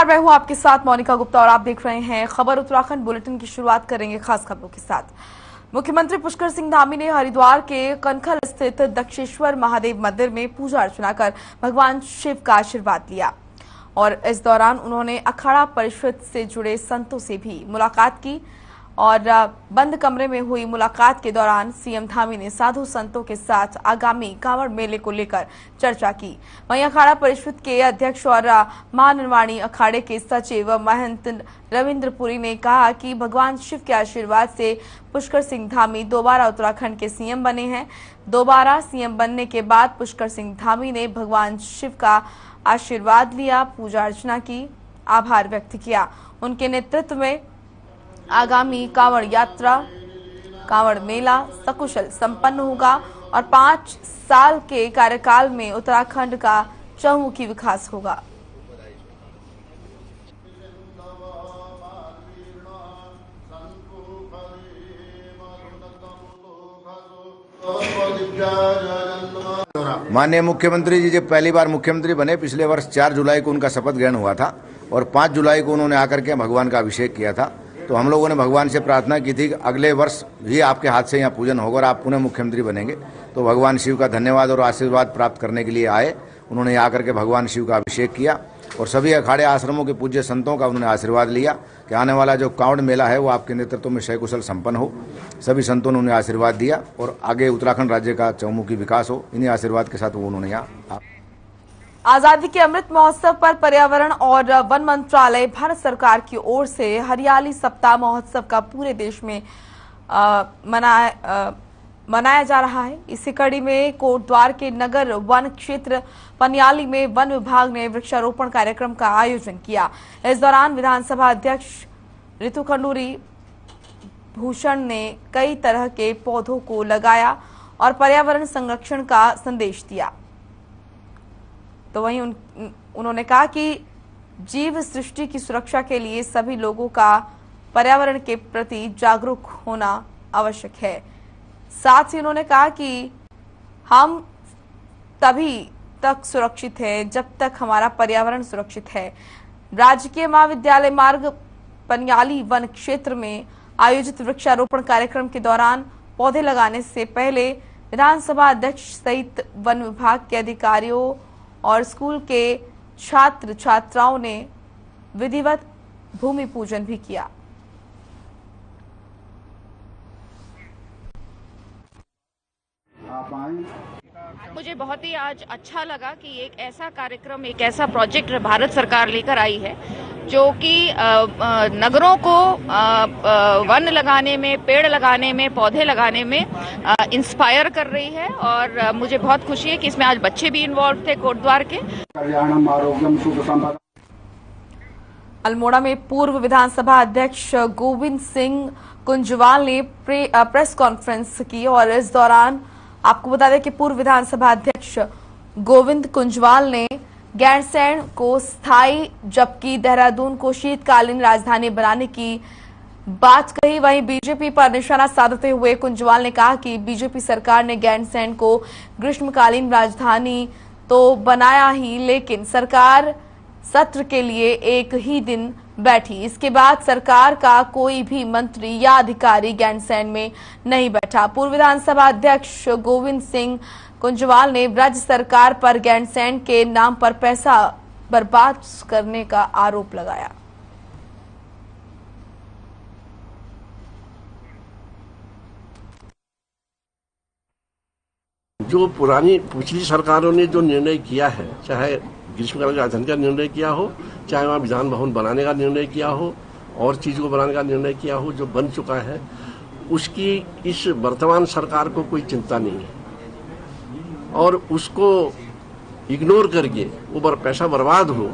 नमस्कार, मैं हूं आपके साथ मोनिका गुप्ता और आप देख रहे हैं खबर उत्तराखंड बुलेटिन की शुरुआत करेंगे खास खबरों के साथ। मुख्यमंत्री पुष्कर सिंह धामी ने हरिद्वार के कनखल स्थित दक्षेश्वर महादेव मंदिर में पूजा अर्चना कर भगवान शिव का आशीर्वाद लिया और इस दौरान उन्होंने अखाड़ा परिषद से जुड़े संतों से भी मुलाकात की और बंद कमरे में हुई मुलाकात के दौरान सीएम धामी ने साधु संतों के साथ आगामी कांवड़ मेले को लेकर चर्चा की। वहीं अखाड़ा परिषद के अध्यक्ष और महानिर्वाणी अखाड़े के सचिव महंत रविंद्रपुरी ने कहा कि भगवान शिव के आशीर्वाद से पुष्कर सिंह धामी दोबारा उत्तराखंड के सीएम बने हैं। दोबारा सीएम बनने के बाद पुष्कर सिंह धामी ने भगवान शिव का आशीर्वाद लिया, पूजा अर्चना की, आभार व्यक्त किया। उनके नेतृत्व में आगामी कांवड़ यात्रा, कांवड़ मेला सकुशल संपन्न होगा और 5 साल के कार्यकाल में उत्तराखंड का चहुमुखी विकास होगा। माननीय मुख्यमंत्री जी जब पहली बार मुख्यमंत्री बने पिछले वर्ष 4 जुलाई को उनका शपथ ग्रहण हुआ था और 5 जुलाई को उन्होंने आकर के भगवान का अभिषेक किया था। तो हम लोगों ने भगवान से प्रार्थना की थी कि अगले वर्ष भी आपके हाथ से यहाँ पूजन होगा और आप पुनः मुख्यमंत्री बनेंगे। तो भगवान शिव का धन्यवाद और आशीर्वाद प्राप्त करने के लिए आए। उन्होंने आकर के भगवान शिव का अभिषेक किया और सभी अखाड़े आश्रमों के पूज्य संतों का उन्होंने आशीर्वाद लिया कि आने वाला जो कांवड़ मेला है वो आपके नेतृत्व में सकुशल संपन्न हो। सभी संतों ने उन्हें आशीर्वाद दिया और आगे उत्तराखंड राज्य का चहुमुखी विकास हो। इन्हीं आशीर्वाद के साथ वो उन्होंने यहाँ आजादी के अमृत महोत्सव पर पर्यावरण और वन मंत्रालय भारत सरकार की ओर से हरियाली सप्ताह महोत्सव का पूरे देश में मनाया जा रहा है। इसी कड़ी में कोटद्वार के नगर वन क्षेत्र पनियाली में वन विभाग ने वृक्षारोपण कार्यक्रम का आयोजन किया। इस दौरान विधानसभा अध्यक्ष ऋतु खंडूरी भूषण ने कई तरह के पौधों को लगाया और पर्यावरण संरक्षण का संदेश दिया। तो वहीं उन्होंने कहा कि जीव सृष्टि की सुरक्षा के लिए सभी लोगों का पर्यावरण के प्रति जागरूक होना आवश्यक है। साथ ही उन्होंने कहा कि हम तभी तक सुरक्षित हैं जब तक हमारा पर्यावरण सुरक्षित है। राजकीय महाविद्यालय मार्ग पनियाली वन क्षेत्र में आयोजित वृक्षारोपण कार्यक्रम के दौरान पौधे लगाने से पहले विधानसभा अध्यक्ष सहित वन विभाग के अधिकारियों और स्कूल के छात्र छात्राओं ने विधिवत भूमि पूजन भी किया। मुझे बहुत ही आज अच्छा लगा कि एक ऐसा कार्यक्रम, एक ऐसा प्रोजेक्ट भारत सरकार लेकर आई है जो कि नगरों को वन लगाने में, पेड़ लगाने में, पौधे लगाने में इंस्पायर कर रही है और मुझे बहुत खुशी है कि इसमें आज बच्चे भी इन्वॉल्व थे कोटद्वार के। अल्मोड़ा में पूर्व विधानसभा अध्यक्ष गोविंद सिंह कुंजवाल ने प्रेस कॉन्फ्रेंस की और इस दौरान आपको बता दें कि पूर्व विधानसभा अध्यक्ष गोविंद कुंजवाल ने गैरसैंण को स्थायी जबकि देहरादून को शीतकालीन राजधानी बनाने की बात कही। वहीं बीजेपी पर निशाना साधते हुए कुंजवाल ने कहा कि बीजेपी सरकार ने गैरसैंण को ग्रीष्मकालीन राजधानी तो बनाया ही, लेकिन सरकार सत्र के लिए एक ही दिन बैठी। इसके बाद सरकार का कोई भी मंत्री या अधिकारी गैरसैंण में नहीं बैठा। पूर्व विधानसभा अध्यक्ष गोविंद सिंह कुंजवाल ने राज्य सरकार पर गैरसैंण के नाम पर पैसा बर्बाद करने का आरोप लगाया। जो पिछली सरकारों ने जो निर्णय किया है, चाहे ग्रीष्मकालीन राजधानी का निर्णय किया हो, चाहे वहाँ विधान भवन बनाने का निर्णय किया हो और चीजों को बनाने का निर्णय किया हो, जो बन चुका है, उसकी इस वर्तमान सरकार को कोई चिंता नहीं है और उसको इग्नोर करके ऊपर पैसा बर्बाद हो,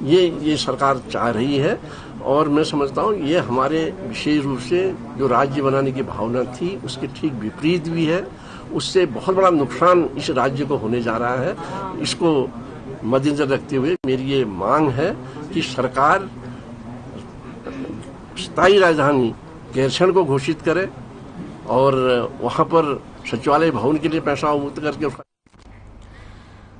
ये सरकार चाह रही है। और मैं समझता हूँ ये हमारे विशेष रूप से जो राज्य बनाने की भावना थी उसके ठीक विपरीत भी है। उससे बहुत बड़ा नुकसान इस राज्य को होने जा रहा है। इसको मद्देनजर रखते हुए मेरी ये मांग है कि सरकार स्थायी राजधानी गैरसैंण को घोषित करे और वहां पर सचिवालय भवन के लिए पैसा मुक्त करके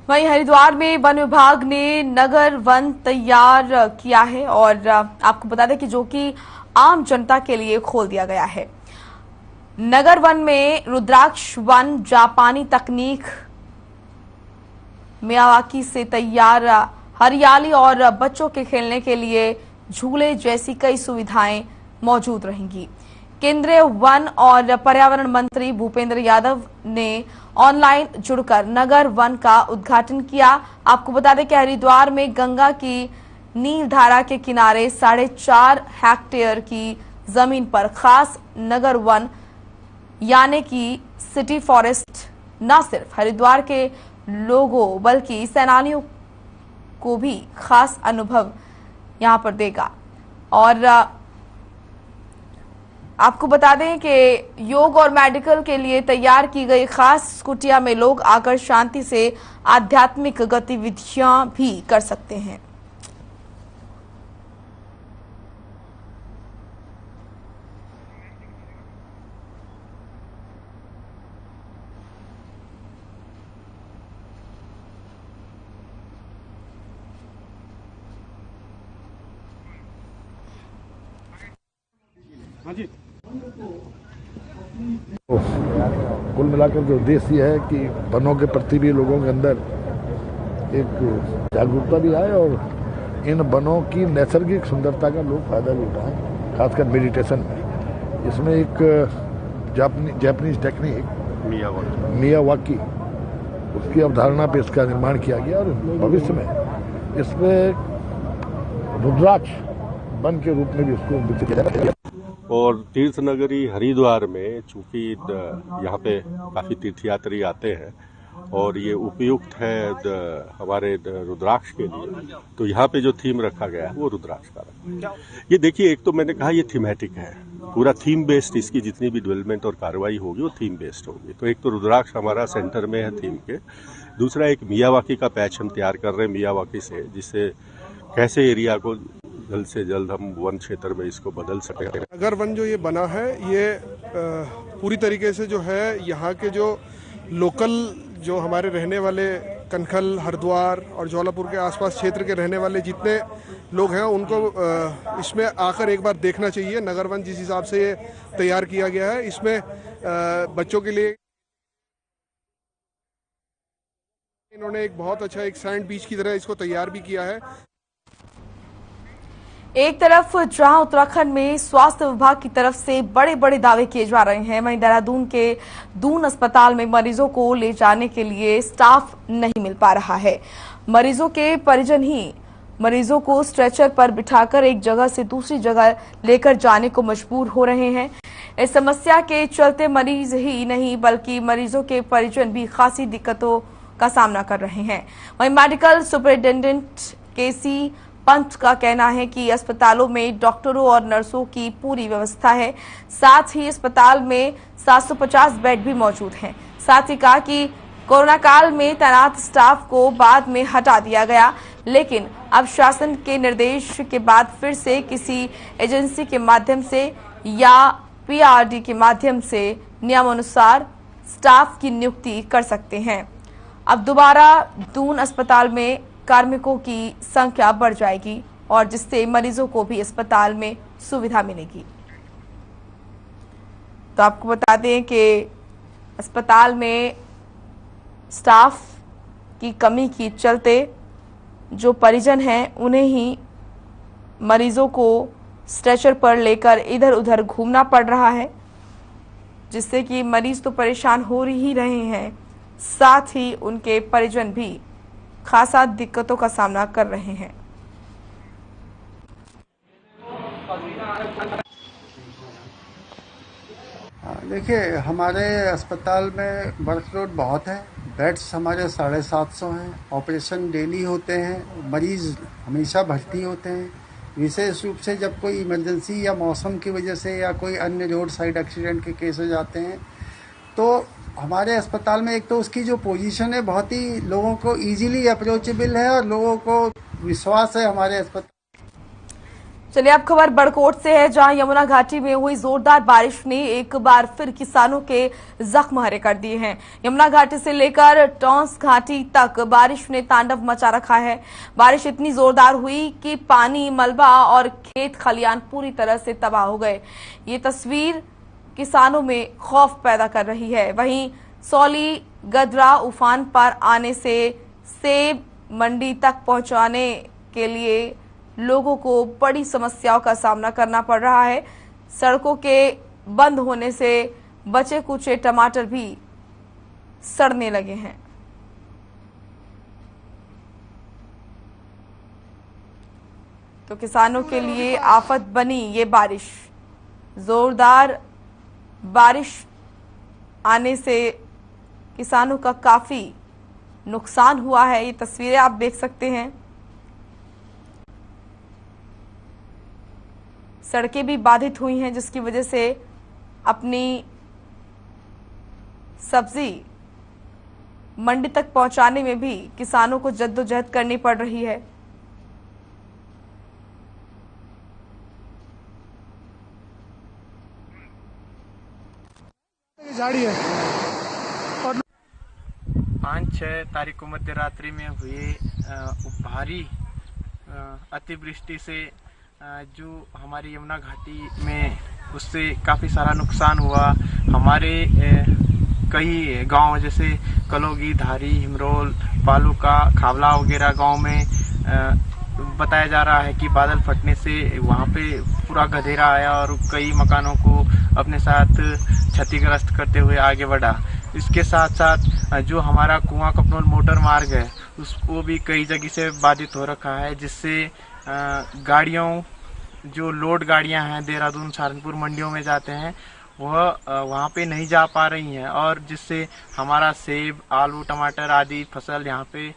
वहीं हरिद्वार में वन विभाग ने नगर वन तैयार किया है और आपको बता दें कि जो कि आम जनता के लिए खोल दिया गया है। नगर वन में रुद्राक्ष वन जापानी तकनीक मियावाकी से तैयार हरियाली और बच्चों के खेलने के लिए झूले जैसी कई सुविधाएं मौजूद रहेंगी। केंद्रीय वन और पर्यावरण मंत्री भूपेंद्र यादव ने ऑनलाइन जुड़कर नगर वन का उद्घाटन किया। आपको बता दें कि हरिद्वार में गंगा की नील धारा के किनारे 4.5 हेक्टेयर की जमीन पर खास नगर वन यानी कि सिटी फॉरेस्ट न सिर्फ हरिद्वार के लोगों बल्कि सैलानियों को भी खास अनुभव यहां पर देगा। और आपको बता दें कि योग और मेडिकल के लिए तैयार की गई खास कुटिया में लोग आकर शांति से आध्यात्मिक गतिविधियां भी कर सकते हैं। हाँ जी। कुल मिलाकर जो उद्देश्य है कि वनों के प्रति भी लोगों के अंदर एक जागरूकता भी आए और इन वनों की नैसर्गिक सुंदरता का लोग फायदा भी उठाएं, खासकर मेडिटेशन में। इसमें एक जापानीज टेक्निक मियावाकी उसकी अवधारणा पे इसका निर्माण किया गया और भविष्य में इसमें रुद्राक्ष वन के रूप में भी उसको विकसित किया जाएगा। और तीर्थ नगरी हरिद्वार में चूंकि यहाँ पे काफी तीर्थयात्री आते हैं और ये उपयुक्त है हमारे रुद्राक्ष के लिए, तो यहाँ पे जो थीम रखा गया है वो रुद्राक्ष का रखा है। ये देखिए, एक तो मैंने कहा ये थीमेटिक है, पूरा थीम बेस्ड, इसकी जितनी भी डेवलपमेंट और कार्रवाई होगी वो थीम बेस्ड होगी। तो एक तो रुद्राक्ष हमारा सेंटर में है थीम के, दूसरा एक मियावाकी का पैच हम तैयार कर रहे हैं मियावाकी से, जिससे कैसे एरिया को जल्द से जल्द हम वन क्षेत्र में इसको बदल सकें। नगर वन जो ये बना है ये पूरी तरीके से जो है यहाँ के जो लोकल जो हमारे रहने वाले कनखल, हरिद्वार और जौलापुर के आसपास क्षेत्र के रहने वाले जितने लोग हैं उनको इसमें आकर एक बार देखना चाहिए। नगर वन जिस हिसाब से ये तैयार किया गया है, इसमें बच्चों के लिए इन्होंने एक बहुत अच्छा एक सैंड बीच की तरह इसको तैयार भी किया है। एक तरफ जहां उत्तराखंड में स्वास्थ्य विभाग की तरफ से बड़े बड़े दावे किए जा रहे हैं, वहीं देहरादून के दून अस्पताल में मरीजों को ले जाने के लिए स्टाफ नहीं मिल पा रहा है। मरीजों के परिजन ही मरीजों को स्ट्रेचर पर बिठाकर एक जगह से दूसरी जगह लेकर जाने को मजबूर हो रहे हैं। इस समस्या के चलते मरीज ही नहीं बल्कि मरीजों के परिजन भी खासी दिक्कतों का सामना कर रहे हैं। वहीं मेडिकल सुपरिटेंडेंट केसी पंत का कहना है कि अस्पतालों में डॉक्टरों और नर्सों की पूरी व्यवस्था है, साथ ही अस्पताल में 750 बेड भी मौजूद हैं। साथ ही कहा कि कोरोना काल में तैनात स्टाफ को बाद में हटा दिया गया, लेकिन अब शासन के निर्देश के बाद फिर से किसी एजेंसी के माध्यम से या पीआरडी के माध्यम से नियमानुसार स्टाफ की नियुक्ति कर सकते हैं। अब दोबारा दून अस्पताल में कार्मिकों की संख्या बढ़ जाएगी और जिससे मरीजों को भी अस्पताल में सुविधा मिलेगी। तो आपको बता दें कि अस्पताल में स्टाफ की कमी के चलते जो परिजन हैं उन्हें ही मरीजों को स्ट्रेचर पर लेकर इधर उधर घूमना पड़ रहा है, जिससे कि मरीज तो परेशान हो ही रहे हैं, साथ ही उनके परिजन भी खासा दिक्कतों का सामना कर रहे हैं। देखिए, हमारे अस्पताल में वर्कलोड बहुत है। बेड्स हमारे 750 हैं। ऑपरेशन डेली होते हैं। मरीज हमेशा भर्ती होते हैं। विशेष रूप से जब कोई इमरजेंसी या मौसम की वजह से या कोई अन्य रोड साइड एक्सीडेंट के केसेस आते हैं तो हमारे अस्पताल में एक तो उसकी जो पोजीशन है बहुत ही लोगों को इजीली अप्रोचेबल है और लोगों को विश्वास है हमारे अस्पताल। चलिए अब खबर बड़कोट से है, जहां यमुना घाटी में हुई जोरदार बारिश ने एक बार फिर किसानों के जख्म हरे कर दिए हैं। यमुना घाटी से लेकर टॉन्स घाटी तक बारिश ने तांडव मचा रखा है। बारिश इतनी जोरदार हुई कि पानी, मलबा और खेत खलियान पूरी तरह से तबाह हो गए। ये तस्वीर किसानों में खौफ पैदा कर रही है। वहीं सौली गदरा उफान पर आने से सेब मंडी तक पहुंचाने के लिए लोगों को बड़ी समस्याओं का सामना करना पड़ रहा है। सड़कों के बंद होने से बचे कुचे टमाटर भी सड़ने लगे हैं। तो किसानों के लिए आफत बनी ये बारिश। जोरदार बारिश आने से किसानों का काफी नुकसान हुआ है। ये तस्वीरें आप देख सकते हैं। सड़कें भी बाधित हुई हैं, जिसकी वजह से अपनी सब्जी मंडी तक पहुंचाने में भी किसानों को जद्दोजहद करनी पड़ रही है। झाड़ी है। 5-6 तारीख को मध्य रात्रि में हुए भारी अतिवृष्टि से जो हमारी यमुना घाटी में उससे काफ़ी सारा नुकसान हुआ। हमारे कई गांव जैसे कलोगी, धारी, हिमरोल, पालूका, खावला वगैरह गांव में बताया जा रहा है कि बादल फटने से वहां पे पूरा गधेरा आया और कई मकानों को अपने साथ क्षतिग्रस्त करते हुए आगे बढ़ा। इसके साथ साथ जो हमारा कुआं कपनोल मोटर मार्ग है उसको भी कई जगह से बाधित हो रखा है, जिससे गाड़ियों, जो लोड गाड़ियां हैं देहरादून, सहारनपुर मंडियों में जाते हैं, वह वहां पे नहीं जा पा रही हैं और जिससे हमारा सेब, आलू, टमाटर आदि फसल यहाँ पे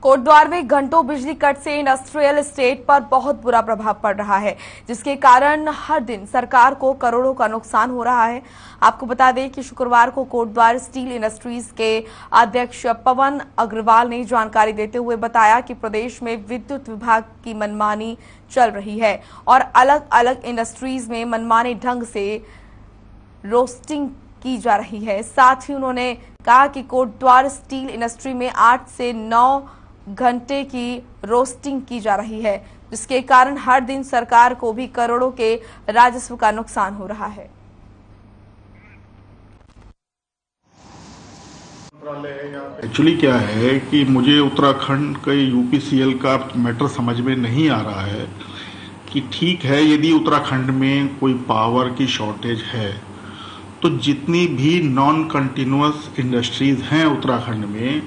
कोटद्वार में घंटों बिजली कट से इंडस्ट्रियल एस्टेट पर बहुत बुरा प्रभाव पड़ रहा है, जिसके कारण हर दिन सरकार को करोड़ों का नुकसान हो रहा है। आपको बता दें कि शुक्रवार को कोटद्वार स्टील इंडस्ट्रीज के अध्यक्ष पवन अग्रवाल ने जानकारी देते हुए बताया कि प्रदेश में विद्युत विभाग की मनमानी चल रही है और अलग अलग इंडस्ट्रीज में मनमाने ढंग से रोस्टिंग की जा रही है। साथ ही उन्होंने कहा कि कोटद्वार स्टील इंडस्ट्री में 8 से 9 घंटे की रोस्टिंग की जा रही है, जिसके कारण हर दिन सरकार को भी करोड़ों के राजस्व का नुकसान हो रहा है। एक्चुअली क्या है कि मुझे उत्तराखंड के यूपीसीएल का मैटर समझ में नहीं आ रहा है कि ठीक है, यदि उत्तराखंड में कोई पावर की शॉर्टेज है तो जितनी भी नॉन कंटिन्यूअस इंडस्ट्रीज हैं उत्तराखंड में,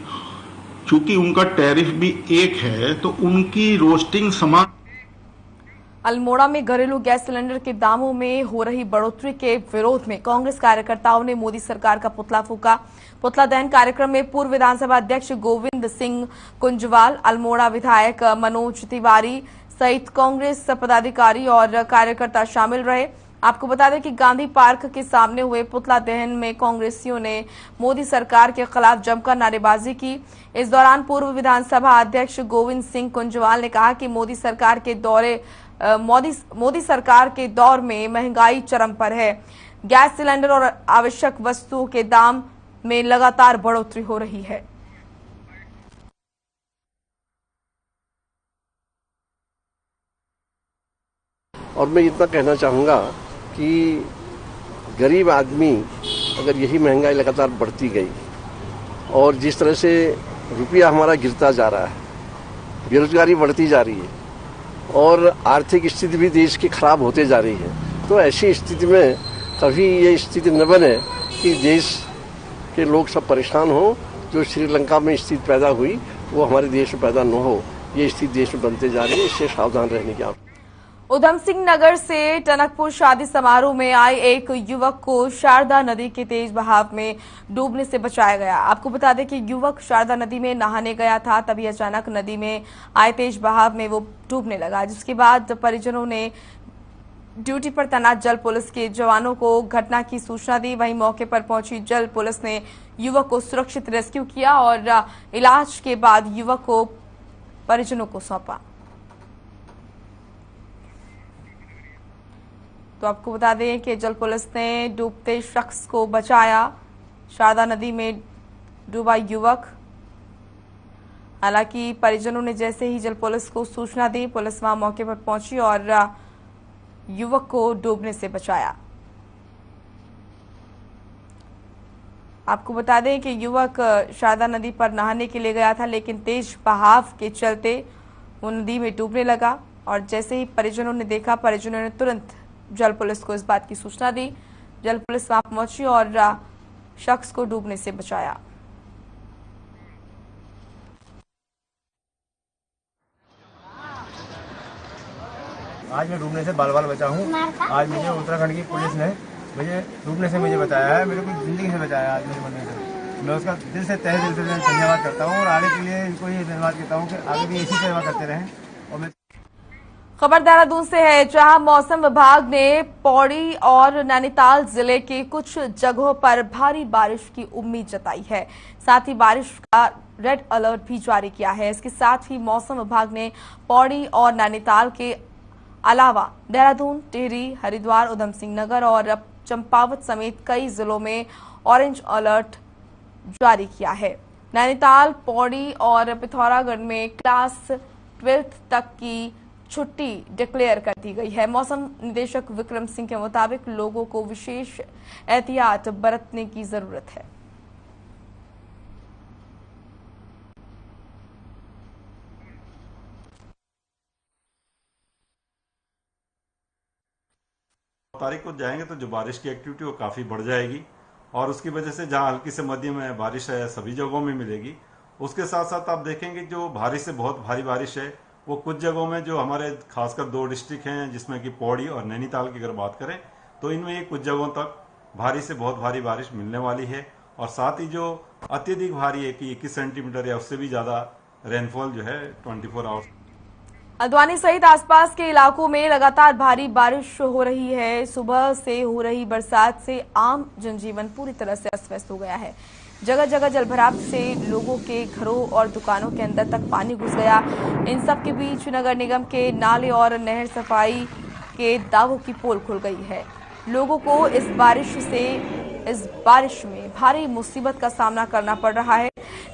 चूंकि उनका टैरिफ भी एक है तो उनकी रोस्टिंग समान। अल्मोड़ा में घरेलू गैस सिलेंडर के दामों में हो रही बढ़ोतरी के विरोध में कांग्रेस कार्यकर्ताओं ने मोदी सरकार का पुतला फूका। पुतला दहन कार्यक्रम में पूर्व विधानसभा अध्यक्ष गोविंद सिंह कुंजवाल, अल्मोड़ा विधायक मनोज तिवारी सहित कांग्रेस पदाधिकारी और कार्यकर्ता शामिल रहे। आपको बता दें कि गांधी पार्क के सामने हुए पुतला दहन में कांग्रेसियों ने मोदी सरकार के खिलाफ जमकर नारेबाजी की। इस दौरान पूर्व विधानसभा अध्यक्ष गोविंद सिंह कुंजवाल ने कहा कि मोदी सरकार के दौर में महंगाई चरम पर है। गैस सिलेंडर और आवश्यक वस्तुओं के दाम में लगातार बढ़ोतरी हो रही है। और मैं इतना कहना चाहूँगा कि गरीब आदमी, अगर यही महंगाई लगातार बढ़ती गई और जिस तरह से रुपया हमारा गिरता जा रहा है, बेरोजगारी बढ़ती जा रही है और आर्थिक स्थिति भी देश की खराब होते जा रही है, तो ऐसी स्थिति में कभी ये स्थिति न बने कि देश के लोग सब परेशान हों। जो श्रीलंका में स्थिति पैदा हुई वो हमारे देश में पैदा न हो, ये स्थिति देश में बनते जा रही है, इससे सावधान रहने की आवश्यकता। उधम सिंह नगर से टनकपुर शादी समारोह में आए एक युवक को शारदा नदी के तेज बहाव में डूबने से बचाया गया। आपको बता दें कि युवक शारदा नदी में नहाने गया था, तभी अचानक नदी में आए तेज बहाव में वो डूबने लगा, जिसके बाद परिजनों ने ड्यूटी पर तैनात जल पुलिस के जवानों को घटना की सूचना दी। वहीं मौके पर पहुंची जल पुलिस ने युवक को सुरक्षित रेस्क्यू किया और इलाज के बाद युवक को परिजनों को सौंपा। तो आपको बता दें कि जल पुलिस ने डूबते शख्स को बचाया। शारदा नदी में डूबा युवक। हालांकि परिजनों ने जैसे ही जल पुलिस को सूचना दी, पुलिस वहां मौके पर पहुंची और युवक को डूबने से बचाया। आपको बता दें कि युवक शारदा नदी पर नहाने के लिए गया था, लेकिन तेज बहाव के चलते वो नदी में डूबने लगा और जैसे ही परिजनों ने देखा, परिजनों ने तुरंत जल पुलिस को इस बात की सूचना दी। जल पुलिस वहां पहुंची और शख्स को डूबने से बचाया। आज मैं डूबने से बाल बाल बचा हूँ। आज मुझे उत्तराखंड की पुलिस ने मुझे डूबने से मुझे बचाया है, मेरे को जिंदगी से बचाया है आज मेरे मरने से। मैं उसका दिल से तहे दिल से धन्यवाद करता हूँ और आगे के लिए इनको ये धन्यवाद करता हूँ कि आगे भी इसी सेवा करते रहें। और मैं खबर देहरादून से है, जहां मौसम विभाग ने पौड़ी और नैनीताल जिले के कुछ जगहों पर भारी बारिश की उम्मीद जताई है। साथ ही बारिश का रेड अलर्ट भी जारी किया है। इसके साथ ही मौसम विभाग ने पौड़ी और नैनीताल के अलावा देहरादून, टिहरी, हरिद्वार, उधम सिंह नगर और चंपावत समेत कई जिलों में ऑरेंज अलर्ट जारी किया है। नैनीताल, पौड़ी और पिथौरागढ़ में क्लास 12 तक की छुट्टी डिक्लेयर कर दी गई है। मौसम निदेशक विक्रम सिंह के मुताबिक लोगों को विशेष एहतियात बरतने की जरूरत है। तारीख को जाएंगे तो जो बारिश की एक्टिविटी वो काफी बढ़ जाएगी और उसकी वजह से जहां हल्की से मध्यम बारिश है सभी जगहों में मिलेगी। उसके साथ साथ आप देखेंगे जो भारी से बहुत भारी बारिश है वो कुछ जगहों में जो हमारे खासकर 2 डिस्ट्रिक्ट हैं जिसमें कि पौड़ी और नैनीताल की अगर बात करें तो इनमें कुछ जगहों तक भारी से बहुत भारी बारिश मिलने वाली है। और साथ ही जो अत्यधिक भारी है कि 21 सेंटीमीटर या उससे भी ज्यादा रेनफॉल जो है 24 आवर्स। हल्द्वानी सहित आसपास के इलाकों में लगातार भारी बारिश हो रही है। सुबह से हो रही बरसात से आम जनजीवन पूरी तरह से अस्त व्यस्त हो गया है। जगह जगह जलभराव से लोगों के घरों और दुकानों के अंदर तक पानी घुस गया। इन सब के बीच नगर निगम के नाले और नहर सफाई के दावों की पोल खुल गई है। लोगों को इस बारिश में भारी मुसीबत का सामना करना पड़ रहा है।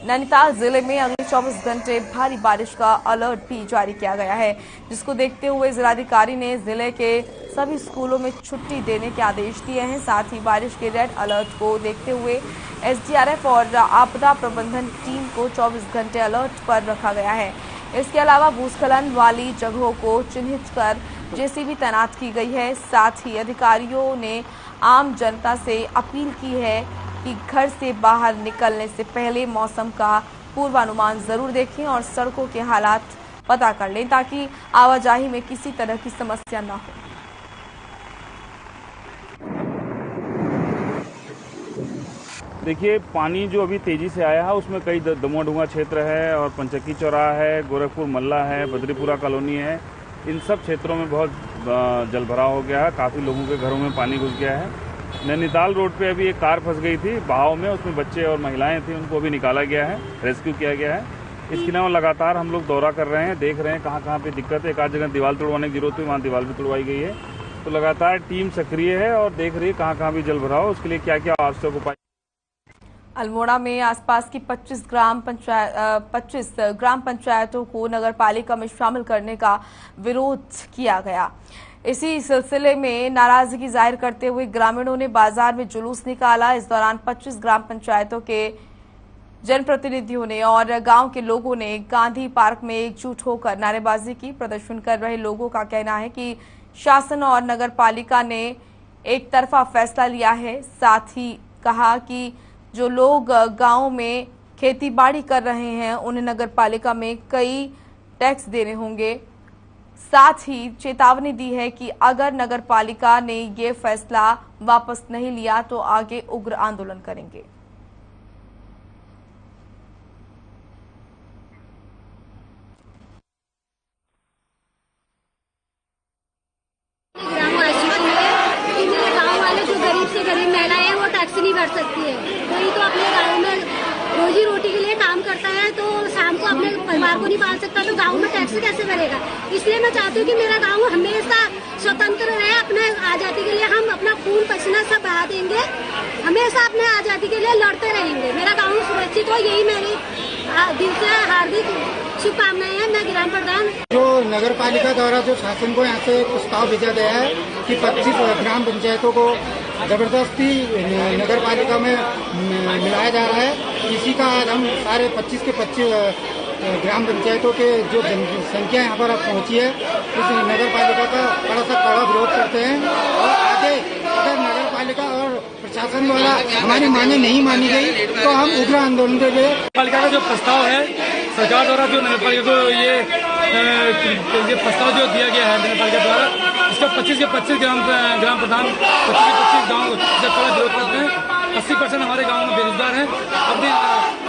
नैनीताल जिले में अगले 24 घंटे भारी बारिश का अलर्ट भी जारी किया गया है, जिसको देखते हुए जिलाधिकारी ने जिले के सभी स्कूलों में छुट्टी देने के आदेश दिए हैं। साथ ही बारिश के रेड अलर्ट को देखते हुए एसडीआरएफ और आपदा प्रबंधन टीम को 24 घंटे अलर्ट पर रखा गया है। इसके अलावा भूस्खलन वाली जगहों को चिन्हित कर जेसीबी तैनात की गई है। साथ ही अधिकारियों ने आम जनता से अपील की है कि घर से बाहर निकलने से पहले मौसम का पूर्वानुमान जरूर देखें और सड़कों के हालात पता कर लें ताकि आवाजाही में किसी तरह की समस्या न हो। देखिए, पानी जो अभी तेजी से आया है उसमें कई दमोडुंगा क्षेत्र है और पंचक्की चौराहा है, गोरखपुर मल्ला है, बद्रीपुरा कॉलोनी है। इन सब क्षेत्रों में बहुत जलभराव हो गया है। काफ़ी लोगों के घरों में पानी घुस गया है। नैनीताल रोड पे अभी एक कार फंस गई थी बहाव में, उसमें बच्चे और महिलाएं थी, उनको अभी निकाला गया है, रेस्क्यू किया गया है। इसके अलावा लगातार हम लोग दौरा कर रहे हैं, देख रहे हैं कहाँ पे दिक्कत है। एक आध जगह दीवार तोड़वाने की जरूरत हुई, वहाँ दीवार भी तोड़वाई गई है। तो लगातार टीम सक्रिय है और देख रही है कहाँ भी जलभराव, उसके लिए क्या क्या आवश्यक उपाय। अल्मोड़ा में आसपास की 25 ग्राम पंचायतों को नगर पालिका में शामिल करने का विरोध किया गया। इसी सिलसिले में नाराजगी जाहिर करते हुए ग्रामीणों ने बाजार में जुलूस निकाला। इस दौरान 25 ग्राम पंचायतों के जनप्रतिनिधियों ने और गांव के लोगों ने गांधी पार्क में एकजुट होकर नारेबाजी की। प्रदर्शन कर रहे लोगों का कहना है कि शासन और नगर पालिका ने एक तरफा फैसला लिया है। साथ ही कहा कि जो लोग गांव में खेती बाड़ी कर रहे हैं उन्हें नगर पालिका में कई टैक्स देने होंगे। साथ ही चेतावनी दी है कि अगर नगर पालिका ने ये फैसला वापस नहीं लिया तो आगे उग्र आंदोलन करेंगे। गाँव वाले जो गरीब से गरीब महिलाएं हैं वो टैक्स नहीं भर सकती है, वही तो अपने गाँव में रोजी रोटी के लिए काम करता है तो शाम को अपने परिवार को नहीं पाल सकता तो गांव में टैक्स कैसे भरेगा। इसलिए मैं चाहती हूँ कि मेरा गांव हमेशा स्वतंत्र रहे। अपने आजादी के लिए हम अपना खून पसीना सब बहा देंगे, हमेशा अपने आजादी के लिए लड़ते रहेंगे। मेरा गांव सुरक्षित हो, यही मेरी दिल से हार्दिक शुभकामनाएं हैं। मैं ग्राम प्रधान जो नगर पालिका द्वारा जो शासन को यहाँ से प्रस्ताव भेजा गया है कि 25 ग्राम पंचायतों को जबरदस्ती नगर पालिका में मिलाया जा रहा है, इसी का आज हम सारे 25 के 25 ग्राम पंचायतों के जो संख्या यहाँ पर अब पहुंची है, इस नगर पालिका का कड़ा विरोध करते हैं। और आगे अगर नगर पालिका और प्रशासन द्वारा हमारी मांगे नहीं मानी गई तो हम उग्र आंदोलन देंगे। पालिका का जो प्रस्ताव है सरकार द्वारा, जो नगर पालिका को ये प्रस्ताव जो दिया गया है नगर पालिका द्वारा, इसका 25 के 25 ग्राम प्रधान 25 के 25 गाँव इसका कड़ा विरोध करते हैं। 80% हमारे गाँव में बेरोजगार हैं, अपनी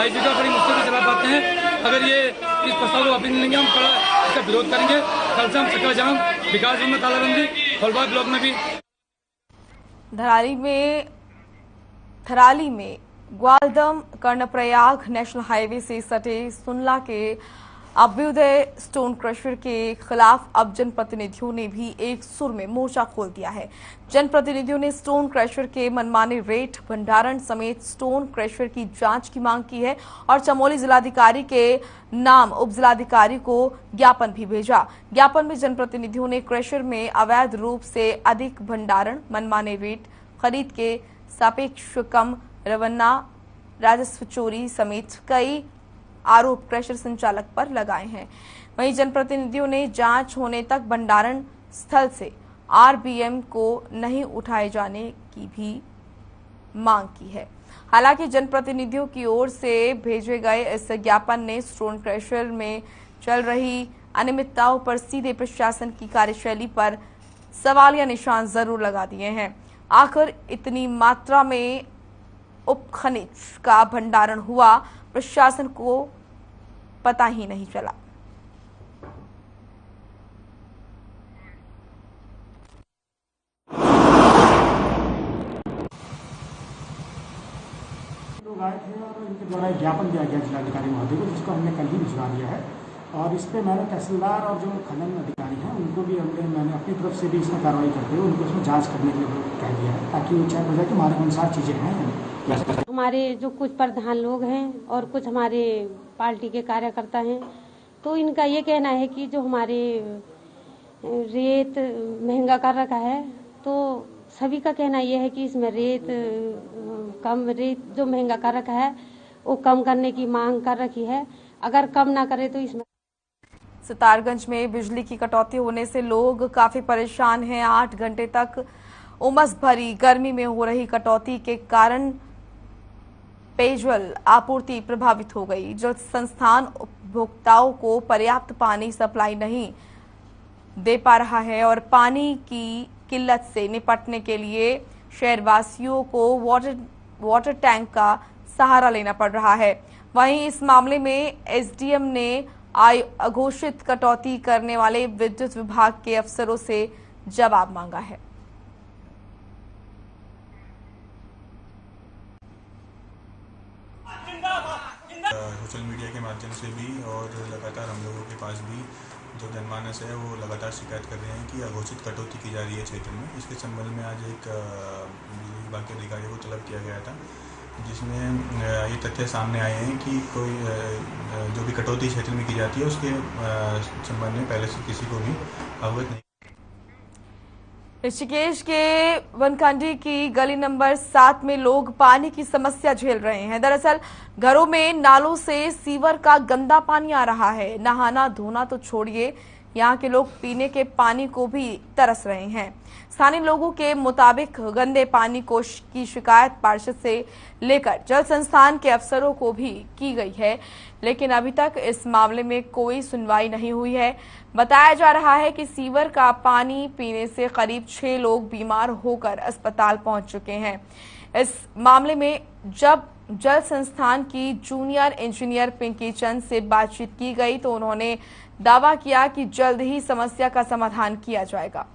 आजीविका बड़ी मुश्किल से चला पाते हैं। अगर ये इस प्रस्ताव को वापस नहीं लेंगे, हम कड़ा इसका विरोध करेंगे। कल से हम चक्का जाम, विकास में तालाबंदी, फलबाग ब्लॉक में भी। थराली में ग्वालदम कर्णप्रयाग नेशनल हाईवे से सटे सुनला के अभ्युदय स्टोन क्रशर के खिलाफ अब जनप्रतिनिधियों ने भी एक सुर में मोर्चा खोल दिया है। जनप्रतिनिधियों ने स्टोन क्रशर के मनमाने रेट भंडारण समेत स्टोन क्रशर की जांच की मांग की है और चमोली जिलाधिकारी के नाम उप जिलाधिकारी को ज्ञापन भी भेजा। ज्ञापन में जनप्रतिनिधियों ने क्रशर में अवैध रूप से अधिक भंडारण, मनमाने रेट, खरीद के सापेक्ष कम रवन्ना, राजस्व चोरी समेत कई आरोप क्रशर संचालक पर लगाए हैं। वहीं जनप्रतिनिधियों ने जांच होने तक भंडारण स्थल से आरबीएम को नहीं उठाए जाने की भी मांग की है। हालांकि जनप्रतिनिधियों की ओर से भेजे गए इस ज्ञापन ने स्टोन क्रशर में चल रही अनियमितताओं पर सीधे प्रशासन की कार्यशैली पर सवालिया निशान जरूर लगा दिए हैं। आखिर इतनी मात्रा में उपखनिज का भंडारण हुआ, प्रशासन को पता ही नहीं चला। लोग आए थे और इनके द्वारा एक ज्ञापन दिया गया जिलाधिकारी महोदय को, जिसको हमने कल ही भिजवा दिया है। और इस पे मैंने तहसीलदार और जो खनन अधिकारी हैं उनको भी मैंने अपनी तरफ से भी इसमें कार्रवाई करते हुए उनको इसमें जांच करने के लिए कह दिया है, ताकि वो चेक हो जाए कि हमारे अनुसार चीजें हैं। हमारे जो कुछ प्रधान लोग हैं और कुछ हमारे पार्टी के कार्यकर्ता हैं, तो इनका ये कहना है कि जो हमारे रेत महंगा कर रखा है, तो सभी का कहना ये है कि इसमें रेत जो महंगा कर रखा है वो कम करने की मांग कर रखी है। अगर कम ना करे तो इसमें सितारगंज में बिजली की कटौती होने से लोग काफी परेशान हैं। 8 घंटे तक उमस भरी गर्मी में हो रही कटौती के कारण पेयजल आपूर्ति प्रभावित हो गई। जल संस्थान उपभोक्ताओं को पर्याप्त पानी सप्लाई नहीं दे पा रहा है और पानी की किल्लत से निपटने के लिए शहरवासियों को वाटर टैंक का सहारा लेना पड़ रहा है। वहीं इस मामले में एसडीएम ने अघोषित कटौती करने वाले विद्युत विभाग के अफसरों से जवाब मांगा है। सोशल मीडिया के माध्यम से भी और लगातार हम लोगों के पास भी जो जनमानस है वो लगातार शिकायत कर रहे हैं कि अघोषित कटौती की जा रही है क्षेत्र में। इसके संबंध में आज एक बिजली विभाग के अधिकारी को तलब किया गया था, जिसमें ये तथ्य सामने आए हैं कि कोई जो भी कटौती क्षेत्र में की जाती है उसके संबंध में पहले से किसी को भी अवगत नहीं। ऋषिकेश के वनखंडी की गली नंबर 7 में लोग पानी की समस्या झेल रहे हैं। दरअसल घरों में नालों से सीवर का गंदा पानी आ रहा है। नहाना धोना तो छोड़िए, यहाँ के लोग पीने के पानी को भी तरस रहे हैं। स्थानीय लोगों के मुताबिक गंदे पानी की शिकायत पार्षद से लेकर जल संस्थान के अफसरों को भी की गई है, लेकिन अभी तक इस मामले में कोई सुनवाई नहीं हुई है। बताया जा रहा है कि सीवर का पानी पीने से करीब 6 लोग बीमार होकर अस्पताल पहुंच चुके हैं। इस मामले में जब जल संस्थान की जूनियर इंजीनियर पिंकी चंद से बातचीत की गई तो उन्होंने दावा किया कि जल्द ही समस्या का समाधान किया जाएगा।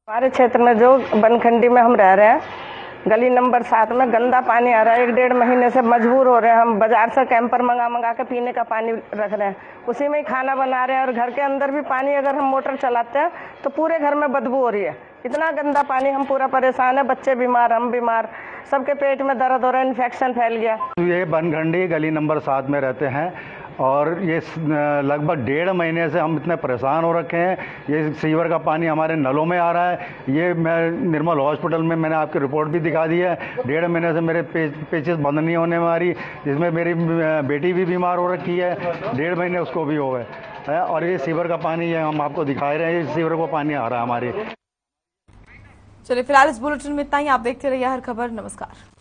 हमारे क्षेत्र में जो बनखंडी में हम रह रहे हैं, गली नंबर 7 में गंदा पानी आ रहा है। 1-1.5 महीने से मजबूर हो रहे हैं हम। बाजार से कैंपर मंगा के पीने का पानी रख रहे हैं, उसी में ही खाना बना रहे हैं। और घर के अंदर भी पानी अगर हम मोटर चलाते हैं तो पूरे घर में बदबू हो रही है। इतना गंदा पानी, हम पूरा परेशान है। बच्चे बीमार, हम बीमार, सबके पेट में दर्द हो रहा है, इन्फेक्शन फैल गया। ये बनखंडी गली नंबर 7 में रहते हैं और ये लगभग 1.5 महीने से हम इतने परेशान हो रखे हैं। ये सीवर का पानी हमारे नलों में आ रहा है। ये मैं निर्मल हॉस्पिटल में मैंने आपकी रिपोर्ट भी दिखा दी है। 1.5 महीने से मेरे पेचेस बंद नहीं होने वाली, जिसमें मेरी बेटी भी बीमार हो रखी है। 1.5 महीने उसको भी हो गए और ये सीवर का पानी ये हम आपको दिखा रहे हैं, सीवर का पानी आ रहा है हमारे। चलिए फिलहाल इस बुलेटिन में इतना ही। आप देखते रहिए हर खबर। नमस्कार।